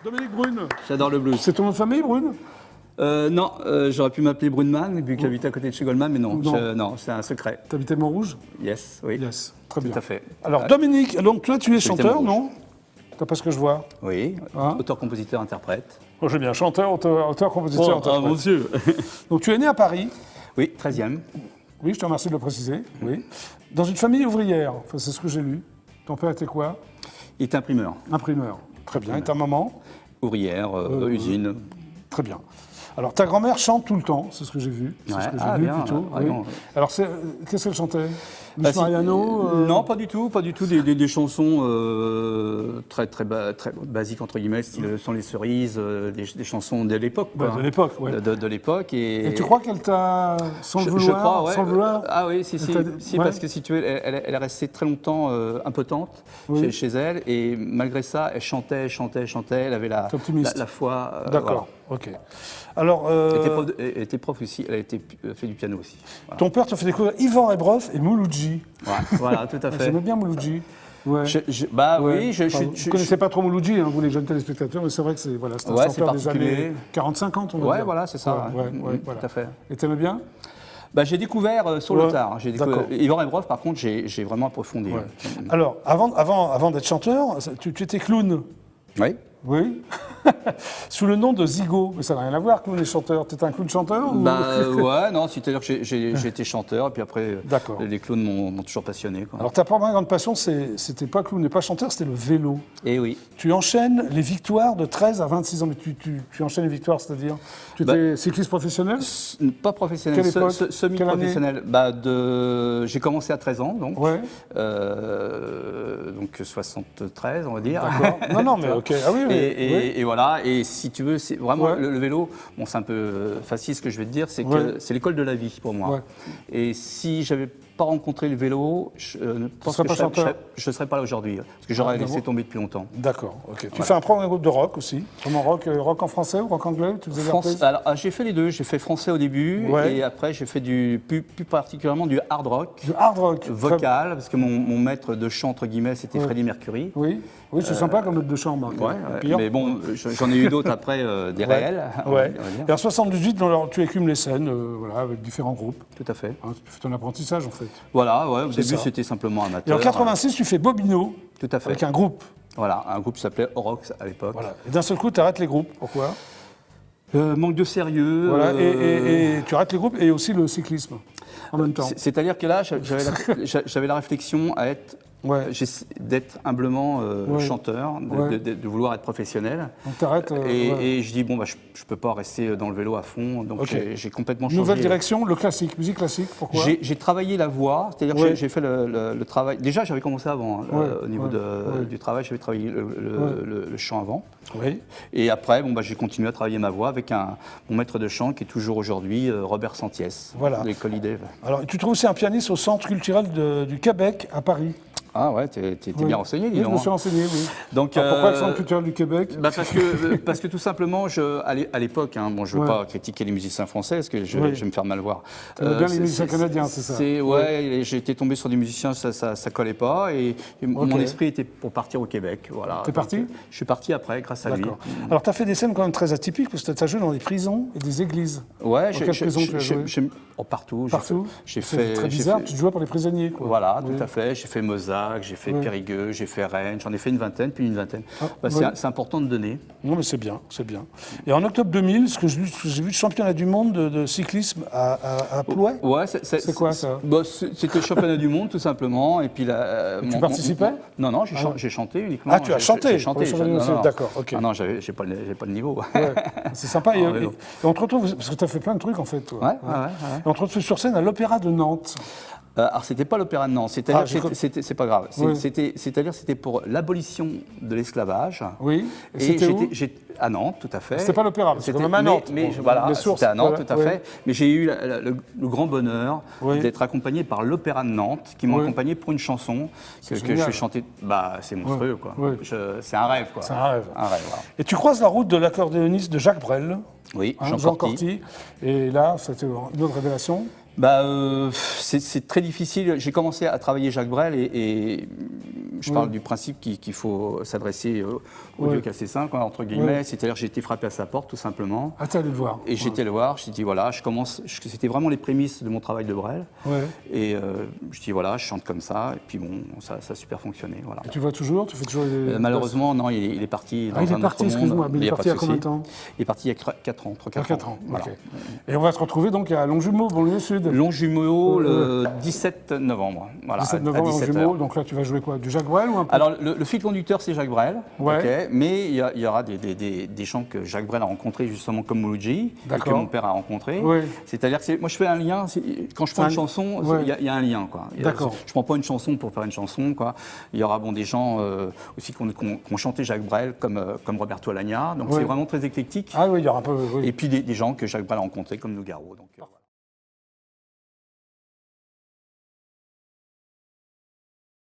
Dominique Brune. J'adore le blues. C'est ton nom de famille, Brune? Non, j'aurais pu m'appeler Brunman, vu que j'habite à côté de chez Goldman, mais non, Non. non, c'est un secret. T'habites à Montrouge? Yes, oui. Yes, très bien. Tout à fait. Alors, Dominique, donc toi, tu es chanteur, Montrouge. non? T'as pas ce que je vois. Oui, Hein auteur, compositeur, interprète. Oh, j'ai bien, chanteur, auteur, compositeur, interprète. mon Dieu. Donc, tu es né à Paris. Oui, 13e. Oui, je te remercie de le préciser. Oui. Dans une famille ouvrière, enfin, c'est ce que j'ai lu. Ton père était quoi? Il est imprimeur, Imprimeur. Très bien. Et ta maman? ouvrière, usine. Très bien. Alors, ta grand-mère chante tout le temps, c'est ce que j'ai vu. C'est Ouais. ce que j'ai Ah, lu bien, plutôt. ouais, Oui. non. Alors, qu'est-ce qu'elle chantait? Bah, Luce Mariano Non, pas du tout. Des chansons très basiques, entre guillemets, style Sans les cerises, des chansons de l'époque. Bah, quoi. de l'époque, oui. De l'époque. Et tu crois qu'elle t'a, sans le Je vouloir, crois, ouais. sans le vouloir, Ah oui, si, ouais. parce que si tu veux, elle est restée très longtemps impotente Oui. chez elle, et malgré ça, elle chantait, elle avait la foi. D'accord, ok. Alors, Voilà. Elle était prof aussi, elle a fait du piano aussi. Voilà, ton père te fait découvrir Ivan Ebrov et Mouloudji. Voilà, tout à fait. J'aimais bien Mouloudji. Ouais. Bah Ouais. oui, Enfin, vous ne connaissez pas trop Mouloudji, hein, vous les jeunes téléspectateurs, mais c'est vrai que c'est voilà, un Ouais, c'est chanteur des particulier. années 40-50, on va Ouais, dire. voilà, c'est ça. Ouais, voilà. Tout à fait. Et t'aimais bien? Bah, j'ai découvert sur Ouais, le tard. J'ai découvert d'accord. Ivan Ebrov, par contre, j'ai vraiment approfondi. Ouais. Alors, avant d'être chanteur, tu étais clown. Oui. Oui. Sous le nom de Zigo. Mais ça n'a rien à voir, clown et chanteur. Tu étais un clown chanteur ou... Bah ouais, non, c'est-à-dire que j'ai été chanteur, et puis après, D'accord. les clowns m'ont toujours passionné, quoi. Alors, ta première grande passion, c'était pas clown et pas chanteur, c'était le vélo. Et oui. Tu enchaînes les victoires de 13 à 26 ans. Mais tu enchaînes les victoires, c'est-à-dire? Tu étais cycliste professionnel? Pas professionnel, Quelle époque? semi-professionnel. J'ai commencé à 13 ans, donc. Ouais. Donc 73, on va dire. D'accord. Non, mais ok. Ah oui, oui. Et voilà, et si tu veux, c'est vraiment Ouais. le vélo, bon, c'est un peu facile ce que je vais te dire, c'est que Ouais. c'est l'école de la vie pour moi. Ouais. Et si j'avais pas rencontré le vélo, je pense serais que pas chanteur? je ne serais pas là aujourd'hui, parce que j'aurais laissé tomber depuis longtemps. D'accord, ok. Tu fais un premier groupe de rock aussi. Comment rock en français ou rock anglais? Tu faisais des reprises? Alors, j'ai fait les deux. J'ai fait français au début, Ouais. et après j'ai fait plus particulièrement du hard rock. Du hard rock. Vocal, parce que mon maître de chant, entre guillemets, c'était Freddie Mercury. Oui, oui, c'est sympa comme maître de chant, Marc. Ouais, Pire. mais bon, j'en ai eu d'autres après, des réels. Ouais. on va dire. Et en 78, alors, tu écumes les scènes voilà, avec différents groupes. Tout à fait. Hein, tu fais ton apprentissage, en fait. Voilà, ouais, au C'est début ça. c'était simplement Et amateur. en 86, tu fais Bobino, Tout à fait. avec un groupe. Voilà, un groupe qui s'appelait Orox à l'époque. Voilà. Et d'un seul coup, tu arrêtes les groupes. Pourquoi? Manque de sérieux. Voilà. Et tu arrêtes les groupes et aussi le cyclisme, en même temps. C'est-à-dire que là, j'avais la réflexion Ouais. d'être humblement Ouais. chanteur, Ouais. de vouloir être professionnel. Donc tu arrêtes. Et je dis, bon, bah, je ne peux pas rester dans le vélo à fond, donc Ok. j'ai complètement changé. Nouvelle direction, le classique, musique classique, pourquoi? J'ai travaillé la voix, c'est-à-dire Ouais. que j'ai fait le travail. Déjà, j'avais commencé avant, hein, Ouais, au niveau ouais. du travail, j'avais travaillé le chant avant. Oui. Et après, bon, bah, j'ai continué à travailler ma voix avec mon maître de chant qui est toujours aujourd'hui Robert Santiès, Voilà. de l'école IDEV. Alors, tu trouves aussi un pianiste au Centre culturel du Québec, à Paris. Ah ouais, t'es Oui. bien renseigné, dis Oui, je donc. me suis renseigné, oui. Donc, Alors, pourquoi le Centre culturel du Québec? Bah parce que tout simplement, à l'époque, hein, bon, je ne veux Ouais. pas critiquer les musiciens français, parce que je Oui. vais me faire mal voir. T'aimais bien les musiciens canadiens, c'est ça? Ouais, j'ai été tombé sur des musiciens, ça collait pas, et mon Ok. esprit était pour partir au Québec. Voilà. T'es parti? Donc, je suis parti après, grâce à lui. D'accord. Alors, tu as fait des scènes quand même très atypiques, parce que tu as joué dans des prisons et des églises. Ouais, Dans quelle prison tu as joué? partout. Partout? J'ai C'est fait. très bizarre, tu te jouais pour les prisonniers, quoi. Voilà, Oui. tout à fait. J'ai fait Mozac, j'ai fait Oui. Périgueux, j'ai fait Rennes, j'en ai fait une vingtaine, puis une vingtaine. oui. C'est important de donner. Non, mais c'est bien, c'est bien. Et en octobre 2000, ce que j'ai vu, le championnat du monde de cyclisme à Plouay. Ouais, C'est quoi, ça? Bah, c'était le championnat du monde, tout simplement. Et puis là, Tu participais? Non, j'ai chanté uniquement. Ah, tu as chanté J'ai chanté. pour le championnat du monde, d'accord, ok. Ah non, j'ai pas le niveau. Ouais, c'est sympa. Et, Ah, vélo. et on te retrouve, parce que tu as fait plein de trucs, en fait, toi. Ouais. Et on te retrouve sur scène à l'Opéra de Nantes. Alors, c'était pas l'opéra de Nantes, c'est pas grave. Oui. C'est-à-dire c'était pour l'abolition de l'esclavage. Oui. Et Et c'était où? à Nantes, tout à fait. C'était pas l'opéra, parce que C'était- quand même à Nantes. Mais, Bon, voilà, les sources, c'était à Nantes, voilà, tout à oui. fait. Mais j'ai eu le grand bonheur Oui. d'être accompagné par l'opéra de Nantes, qui m'ont Oui. accompagné pour une chanson que je génial. vais chanter. Bah, c'est monstrueux, quoi. Oui. C'est un rêve, quoi. C'est un rêve. Un rêve, voilà. Et tu croises la route de l'accordéoniste de Jacques Brel, Oui, Jean Corty. Et là, c'était une autre révélation. C'est très difficile. J'ai commencé à travailler Jacques Brel et je parle du principe qu'il faut s'adresser au Dieu cassé saint, entre guillemets. C'est-à-dire que j'ai été frappé à sa porte, tout simplement. Ah, t'es allé le voir. Et j'étais le voir, je dit voilà, c'était vraiment les prémices de mon travail de Brel. Et je dis voilà, je chante comme ça, et puis bon, ça a super fonctionné. Voilà. Et tu le vois toujours? Tu fais toujours malheureusement, non, il est parti dans un autre monde. Excuse-moi, mais il est parti il y a combien de temps? Il est parti il y a 4 ans, 4 ans. Voilà. Okay. Et on va se retrouver donc à Longjumeau, banlieue sud. Longjumeau, le 17 novembre. Voilà, 17 novembre, Longjumeau. Donc là, tu vas jouer quoi? Du Jacques Brel ou un peu? Alors, le fil conducteur, c'est Jacques Brel. Okay, mais il y aura des chants que Jacques Brel a rencontrés, justement, comme Mouloudji, et que mon père a rencontré. C'est-à-dire que moi, je fais un lien. Quand je prends une chanson, il y a un lien. Je ne prends pas une chanson pour faire une chanson. Il y aura des gens aussi qui ont chanté Jacques Brel, comme Roberto Alagna. Donc, c'est vraiment très éclectique. Ah oui, il y aura un peu. Et puis des gens que Jacques Brel a rencontrés, comme Nougaro. Donc,